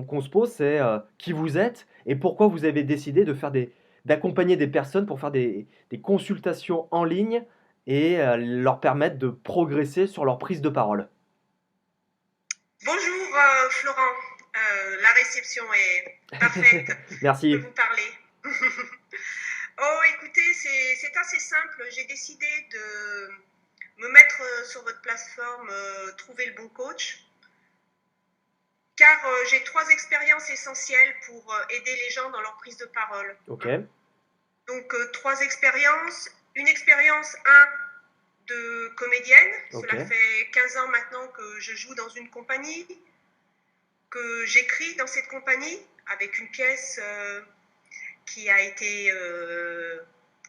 qu'on se pose, c'est qui vous êtes et pourquoi vous avez décidé d'accompagner des personnes pour faire des consultations en ligne et leur permettre de progresser sur leur prise de parole. Bonjour Florent. La réception est parfaite. Je peux Merci. vous parler. Oh, écoutez, c'est assez simple. J'ai décidé de me mettre sur votre plateforme Trouver le bon coach, car j'ai 3 expériences essentielles pour aider les gens dans leur prise de parole. Ok, Hein. Donc 3 expériences. Une expérience, un, de comédienne. ok, Cela fait 15 ans maintenant que je joue dans une compagnie, que j'écris dans cette compagnie avec une pièce qui a été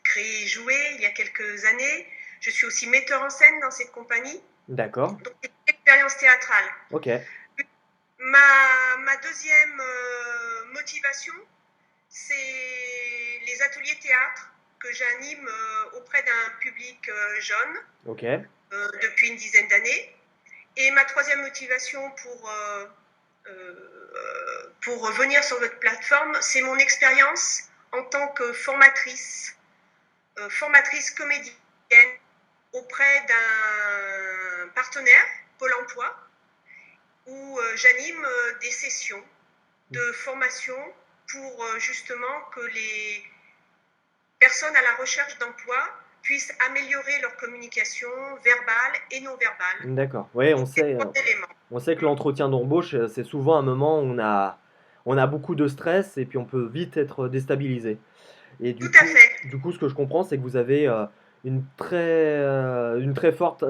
créée et jouée il y a quelques années. Je suis aussi metteur en scène dans cette compagnie. d'accord, Donc, c'est une expérience théâtrale. ok, Ma deuxième motivation, c'est les ateliers théâtre que j'anime auprès d'un public jeune ok, depuis une dizaine d'années. Et ma troisième motivation pour venir sur votre plateforme, c'est mon expérience en tant que formatrice comédienne auprès d'un partenaire, Pôle emploi, où j'anime des sessions de formation pour justement que les personnes à la recherche d'emploi puissent améliorer leur communication verbale et non verbale. d'accord. Oui, Donc, ces 3 éléments. on sait que l'entretien d'embauche, c'est souvent un moment où on a beaucoup de stress et puis on peut vite être déstabilisé. Et Tout à fait. du coup, ce que je comprends, c'est que vous avez une très forte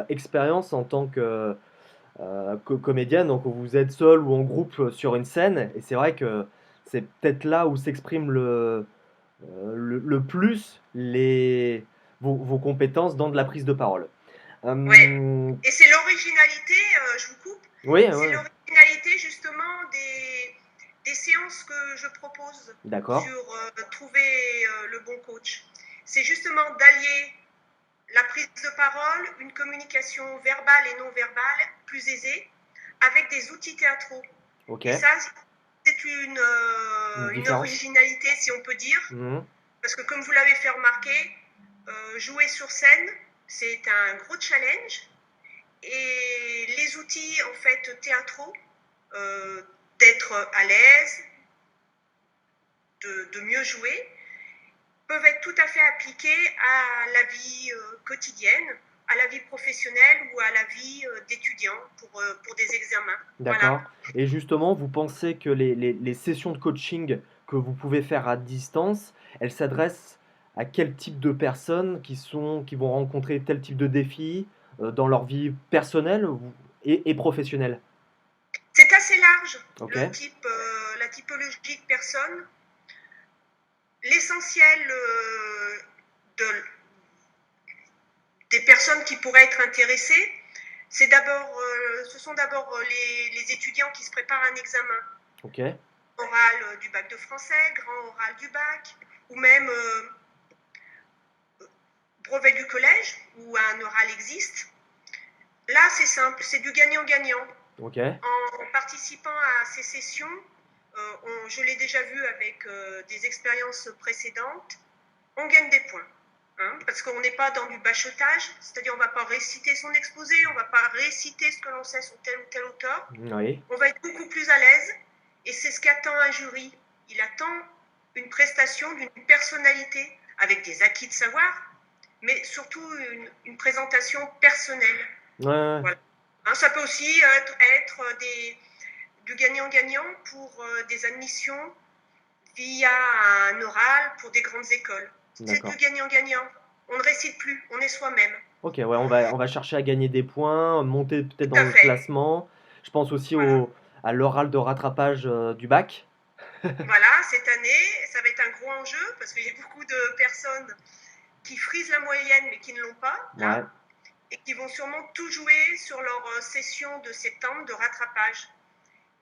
expérience en tant que comédienne. Donc, vous êtes seul ou en groupe sur une scène. Et c'est vrai que c'est peut-être là où s'expriment le plus vos compétences dans de la prise de parole. Ouais. Euh, Et c'est l'originalité, je vous coupe, oui, c'est ouais, l'originalité justement des séances que je propose d'accord. sur trouver le bon coach. C'est justement d'allier la prise de parole, une communication verbale et non verbale plus aisée, avec des outils théâtraux. Ok. Et ça, c'est Une une différence. originalité, si on peut dire, Mhm. parce que comme vous l'avez fait remarquer, jouer sur scène, c'est un gros challenge. Et les outils en fait théâtraux, euh, d'être à l'aise, de mieux jouer, peuvent être tout à fait appliqués à la vie quotidienne, à la vie professionnelle ou à la vie d'étudiant pour des examens. Voilà. D'accord. Et justement, vous pensez que les sessions de coaching que vous pouvez faire à distance, elles s'adressent à quel type de personnes qui vont rencontrer tel type de défis dans leur vie personnelle et professionnelle? C'est assez large, Ok, la typologie de personnes. L'essentiel de, des personnes qui pourraient être intéressées, ce sont d'abord les étudiants qui se préparent à un examen ok, oral du bac de français, grand oral du bac, ou même brevet du collège, où un oral existe. Là, c'est simple, c'est du gagnant-gagnant. ok, En participant à ces sessions, je l'ai déjà vu avec des expériences précédentes, on gagne des points. Hein, parce qu'on n'est pas dans du bachotage, c'est-à-dire on ne va pas réciter son exposé, on ne va pas réciter ce que l'on sait sur tel ou tel auteur. oui, On va être beaucoup plus à l'aise et c'est ce qu'attend un jury. Il attend une prestation d'une personnalité avec des acquis de savoir, mais surtout une présentation personnelle. ouais, ouais, Voilà. Hein, ça peut aussi être du gagnant-gagnant pour des admissions via un oral pour des grandes écoles. C'est du d'accord. gagnant-gagnant. On ne récite plus, on est soi-même. Ok, ouais, on va chercher à gagner des points, monter peut-être Tout dans à le fait. classement. Je pense aussi Voilà. à l'oral de rattrapage du bac. Voilà, cette année, ça va être un gros enjeu parce qu'il y a beaucoup de personnes qui frisent la moyenne mais qui ne l'ont pas, Ouais, là, et qui vont sûrement tout jouer sur leur session de septembre de rattrapage.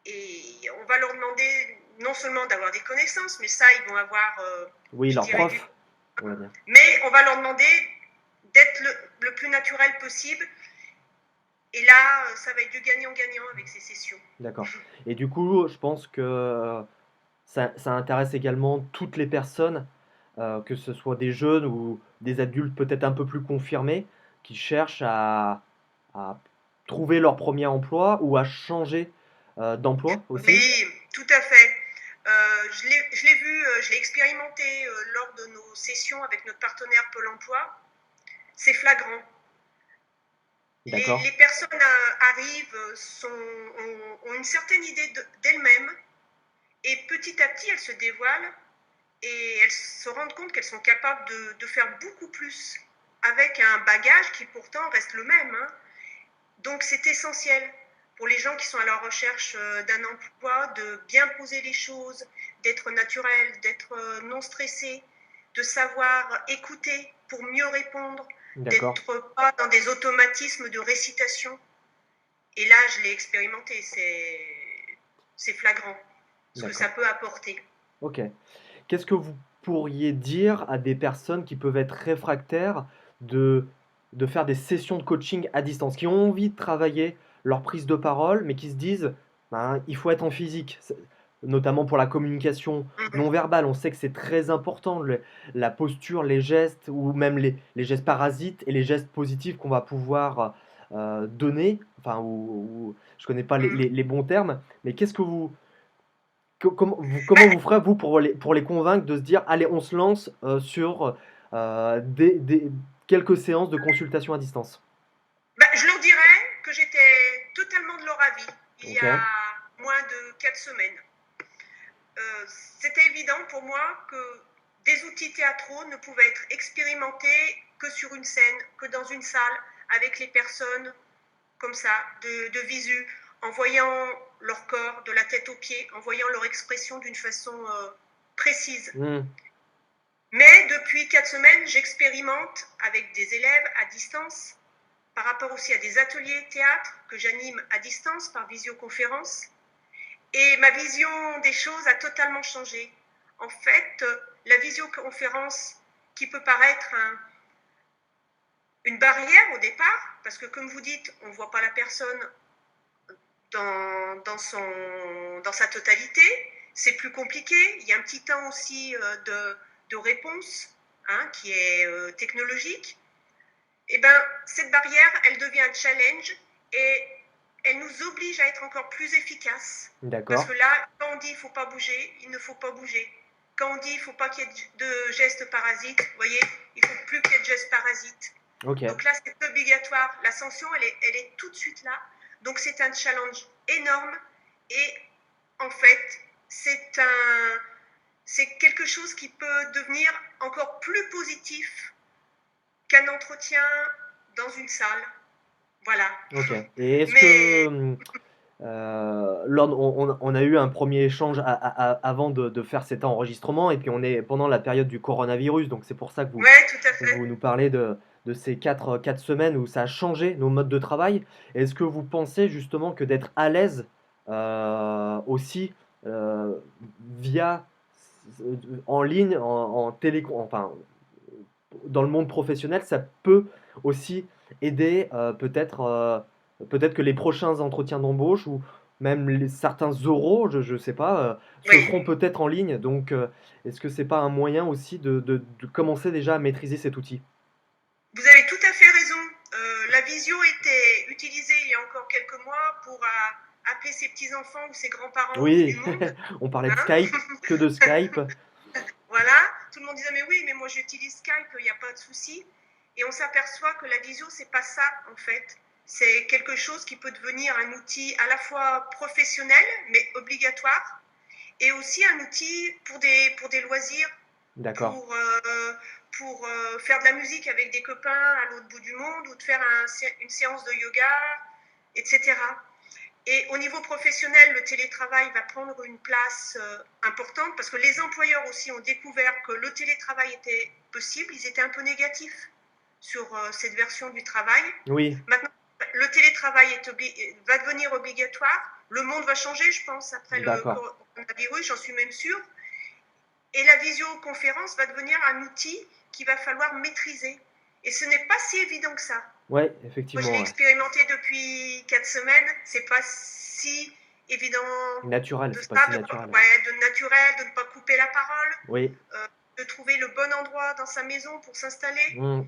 Et on va leur demander non seulement d'avoir des connaissances, mais ça, ils vont avoir, oui, je leur dirais, prof, on va dire. mais on va leur demander d'être le plus naturel possible Et là, ça va être du gagnant-gagnant avec ces sessions. D'accord. Et du coup, je pense que ça intéresse également toutes les personnes, que ce soit des jeunes ou des adultes peut-être un peu plus confirmés, qui cherchent à trouver leur premier emploi ou à changer d'emploi aussi. Oui, tout à fait. Je l'ai vu, je l'ai expérimenté lors de nos sessions avec notre partenaire Pôle emploi. C'est flagrant. D'accord. Les personnes arrivent, ont une certaine idée d'elles-mêmes et petit à petit elles se dévoilent et elles se rendent compte qu'elles sont capables de faire beaucoup plus avec un bagage qui pourtant reste le même, hein. Donc c'est essentiel pour les gens qui sont à la recherche d'un emploi de bien poser les choses, d'être naturel, d'être non stressé, de savoir écouter pour mieux répondre, D'accord. d'être pas dans des automatismes de récitation. Et là, je l'ai expérimenté, c'est flagrant ce que ça D'accord. peut apporter. Ok. Qu'est-ce que vous pourriez dire à des personnes qui peuvent être réfractaires de, de faire des sessions de coaching à distance, qui ont envie de travailler leur prise de parole, mais qui se disent, ben, il faut être en physique, notamment pour la communication non verbale. On sait que c'est très important, la posture, les gestes, ou même les gestes parasites et les gestes positifs qu'on va pouvoir donner. Enfin, je ne connais pas les bons termes, mais qu'est-ce que vous, comment vous ferez, vous, pour les convaincre de se dire, allez, on se lance sur quelques séances de consultation à distance? Ben, je leur dirais que j'étais totalement de leur avis il y Ok, a moins de 4 semaines. C'était évident pour moi que des outils théâtraux ne pouvaient être expérimentés que sur une scène, que dans une salle, avec les personnes comme ça, de visu, en voyant leur corps de la tête aux pieds, en voyant leur expression d'une façon précise. hmm, Mais depuis 4 semaines, j'expérimente avec des élèves à distance, par rapport aussi à des ateliers théâtre que j'anime à distance par visioconférence. Et ma vision des choses a totalement changé. En fait, la visioconférence, qui peut paraître une barrière au départ, parce que comme vous dites, on ne voit pas la personne dans sa totalité, c'est plus compliqué. Il y a un petit temps aussi de réponse, hein, qui est technologique. Et ben, cette barrière, elle devient un challenge et elle nous oblige à être encore plus efficaces. Parce que d'accord. là, quand on dit il ne faut pas bouger, il ne faut pas bouger. Quand on dit il ne faut pas qu'il y ait de gestes parasites, vous voyez, il ne faut plus qu'il y ait de gestes parasites. Ok, Donc là, c'est obligatoire. L'ascension, elle est tout de suite là. Donc c'est un challenge énorme et en fait, c'est quelque chose qui peut devenir encore plus positif qu'un entretien dans une salle. Voilà. ok. Et est-ce Mais que lors, on a eu un premier échange avant de faire cet enregistrement, et puis on est pendant la période du coronavirus, donc c'est pour ça que ouais, tout à vous fait. nous parlez de ces quatre semaines où ça a changé nos modes de travail. Est-ce que vous pensez justement que d'être à l'aise aussi euh, via en ligne, en télé, enfin dans le monde professionnel, ça peut aussi aider peut-être que les prochains entretiens d'embauche ou même certains oraux, je ne sais pas, se Oui. feront peut-être en ligne. Donc, est-ce que c'est pas un moyen aussi de commencer déjà à maîtriser cet outil? Vous avez tout à fait raison. La visio était utilisée il y a encore quelques mois pour appeler ses petits-enfants ou ses grands-parents au bout du Oui, monde. on parlait de Hein. Skype, que de Skype. Voilà, tout le monde disait mais oui, mais moi j'utilise Skype, il n'y a pas de souci. Et on s'aperçoit que la visio, c'est pas ça en fait. C'est quelque chose qui peut devenir un outil à la fois professionnel, mais obligatoire, et aussi un outil pour des loisirs, D'accord. pour, faire de la musique avec des copains à l'autre bout du monde, ou de faire une séance de yoga, etc. Et au niveau professionnel, le télétravail va prendre une place importante parce que les employeurs aussi ont découvert que le télétravail était possible. Ils étaient un peu négatifs sur cette version du travail. Oui, Maintenant, le télétravail va devenir obligatoire. Le monde va changer, je pense, après le d'accord. coronavirus, j'en suis même sûre. Et la visioconférence va devenir un outil qu'il va falloir maîtriser. Et ce n'est pas si évident que ça. Ouais, Moi, je l'ai effectivement, ouais. expérimenté depuis 4 semaines. C'est pas si évident Naturel, de c'est pas ça, si naturel, ouais. ouais, de naturel, de ne pas couper la parole, Oui. de trouver le bon endroit dans sa maison pour s'installer, Mm.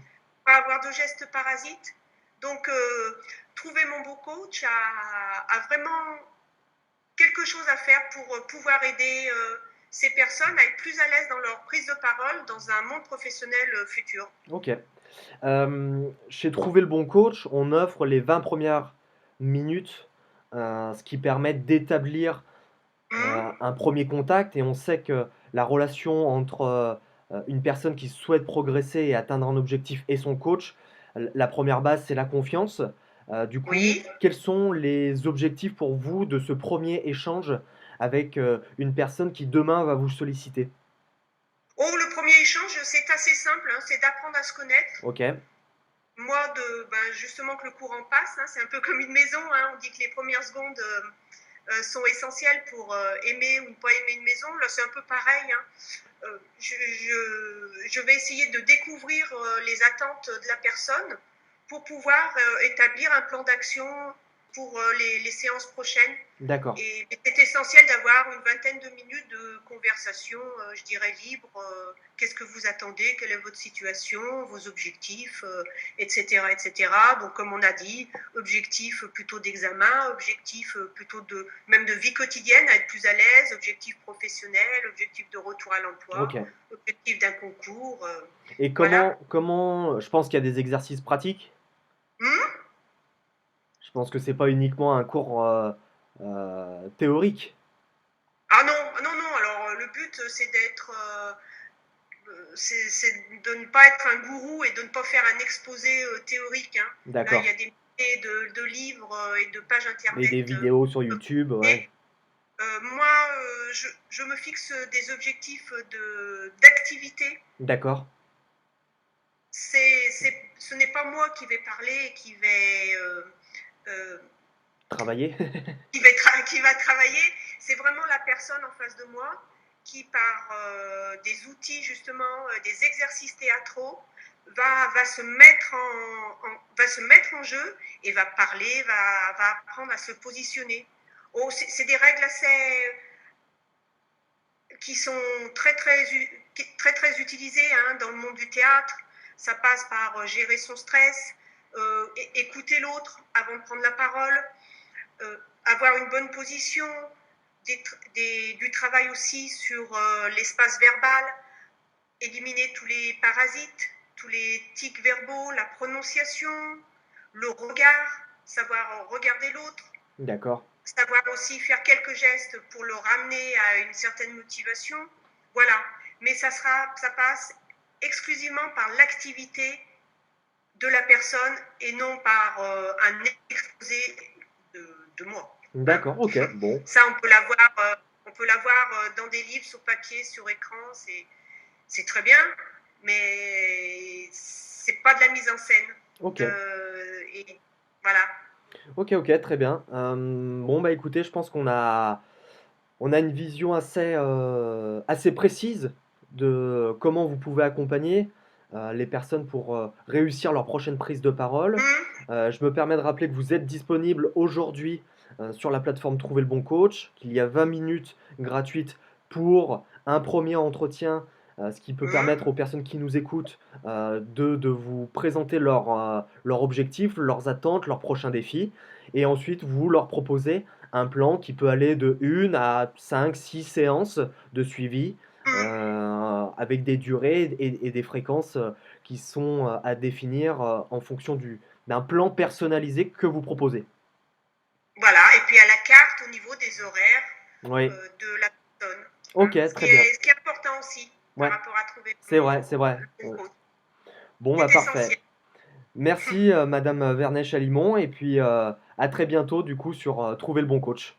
pas avoir de gestes parasites. Donc, trouver mon beau coach a vraiment quelque chose à faire pour pouvoir aider ces personnes à être plus à l'aise dans leur prise de parole dans un monde professionnel futur. Ok. Chez Trouver le bon coach, on offre les 20 premières minutes, ce qui permet d'établir Hum, un premier contact, et on sait que la relation entre une personne qui souhaite progresser et atteindre un objectif et son coach, la première base, c'est la confiance. Du coup, oui. quels sont les objectifs pour vous de ce premier échange avec une personne qui demain va vous solliciter? Oh, le premier échange, c'est assez simple, hein, c'est d'apprendre à se connaître. Ok, Moi, justement, que le courant passe, hein, c'est un peu comme une maison. Hein, on dit que les premières secondes sont essentielles pour aimer ou ne pas aimer une maison. Là, c'est un peu pareil. Hein. Je vais essayer de découvrir les attentes de la personne pour pouvoir établir un plan d'action pour les séances prochaines. d'accord. Et c'est essentiel d'avoir une vingtaine de minutes de conversation, je dirais, libre. Qu'est-ce que vous attendez? Quelle est votre situation? Vos objectifs, etc., etc. Donc, comme on a dit, objectifs plutôt d'examen, objectifs plutôt même de vie quotidienne, à être plus à l'aise, objectifs professionnels, objectifs de retour à Ok. l'emploi, objectifs d'un concours. Et Voilà. je pense qu'il y a des exercices pratiques. Hmm. Je pense que c'est pas uniquement un cours théorique. Ah non, non, non. Alors, le but, c'est d'être c'est de ne pas être un gourou et de ne pas faire un exposé théorique. Hein. Là, il y D'accord. a des milliers de livres et de pages Et des internet. vidéos sur YouTube, Et ouais. moi, je me fixe des objectifs d'activité. D'accord. Ce n'est pas moi qui vais parler et euh, Travailler. qui va travailler. C'est vraiment la personne en face de moi qui, par des outils, justement, des exercices théâtraux, va se mettre va se mettre en jeu et va parler, va apprendre à se positionner. Oh, c'est des règles assez qui sont très utilisées hein, dans le monde du théâtre. Ça passe par gérer son stress, écouter l'autre avant de prendre la parole, avoir une bonne position, du travail aussi sur l'espace verbal, éliminer tous les parasites, tous les tics verbaux, la prononciation, le regard, savoir regarder l'autre, D'accord. savoir aussi faire quelques gestes pour le ramener à une certaine motivation. Voilà. Mais ça passe exclusivement par l'activité de la personne et non par un exposé de moi. Hein. D'accord, ok, bon. Ça, on peut l'avoir dans des livres, sur papier, sur écran, c'est très bien, mais c'est pas de la mise en scène. Ok. Et voilà. Ok, ok, très bien. Bon, bah écoutez, je pense on a une vision assez précise de comment vous pouvez accompagner les personnes pour réussir leur prochaine prise de parole. Mmh. Je me permets de rappeler que vous êtes disponible aujourd'hui sur la plateforme Trouver le bon coach, qu'il y a 20 minutes gratuites pour un premier entretien, ce qui peut Mmh. permettre aux personnes qui nous écoutent de vous présenter leurs objectifs, leurs attentes, leurs prochains défis. Et ensuite, vous leur proposez un plan qui peut aller de 1 à 5, 6 séances de suivi, Mmh. avec des durées et des fréquences qui sont à définir en fonction d'un plan personnalisé que vous proposez. Voilà. Et puis à la carte au niveau des horaires Oui, de la personne. Hein. ok, très bien. Ce qui est important aussi par Ouais, rapport à trouver c'est vrai, c'est vrai. le bon coach. Bon, bah C'est parfait. essentiel. Merci, Madame Vernet-Chalimon, et puis à très bientôt, du coup, sur Trouver le bon coach.